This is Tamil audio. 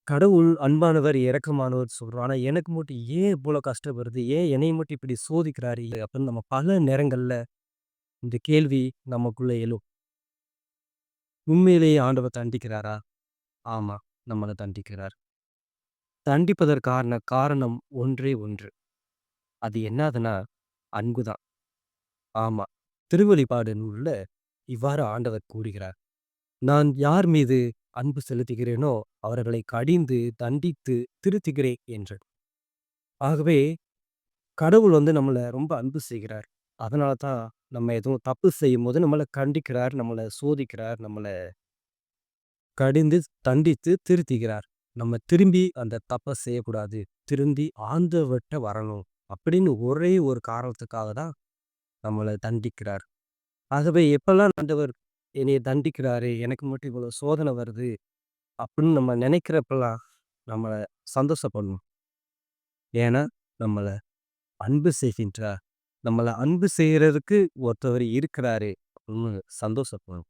கடவுள் அன்பானவர், இரக்கமானவர் சொல்றோம். ஆனா எனக்கு மட்டும் ஏன் இவ்வளோ கஷ்டம் வருது? ஏன் என்னைய மட்டும் இப்படி சோதிக்கிறாரு? அப்படின்னு நம்ம பல நேரங்கள்ல இந்த கேள்வி நமக்குள்ள எழும். உண்மையிலேயே ஆண்டவர் தண்டிக்கிறாரா? ஆமா, நம்மள தண்டிக்கிறார். தண்டிப்பதற்கான காரணம் ஒன்றே ஒன்று. அது என்னதுன்னா, அன்புதான். ஆமா. திருவெளிப்பாடு நூல்ல இவ்வாறு ஆண்டவர் கூறுகிறார். நான் யார் மீது அன்பு செலுத்துகிறேனோ, அவர்களை கடிந்து, தண்டித்து, திருத்துகிறேன் என்று. ஆகவே கடவுள் நம்மள ரொம்ப அன்பு செய்கிறார். அதனால தான் நம்ம எதுவும் தப்பு செய்யும்போது நம்மள கண்டிக்கிறார், நம்மள சோதிக்கிறார், நம்மள கடிந்து, தண்டித்து, திருத்துகிறார். நம்ம திரும்பி அந்த தப்ப செய்யக்கூடாது. திருந்தி ஆண்டவர்ட்ட வரணும். அப்படின்னு ஒரே ஒரு காரணத்துக்காக தான் நம்மள தண்டிக்கிறார். ஆகவே எப்பல்லாம் ஆண்டவர் என்னைய தண்டிக்கிறாரு, எனக்கு மட்டும் இவ்வளோ சோதனை வருது அப்படின்னு நம்ம நினைக்கிறப்பலாம் நம்மள சந்தோஷப்படணும். ஏன்னா, நம்மள அன்பு செய்கின்றார். நம்மள அன்பு செய்றதுக்கு ஒருத்தவர் இருக்கிறாரு அப்படின்னு சந்தோஷப்படணும்.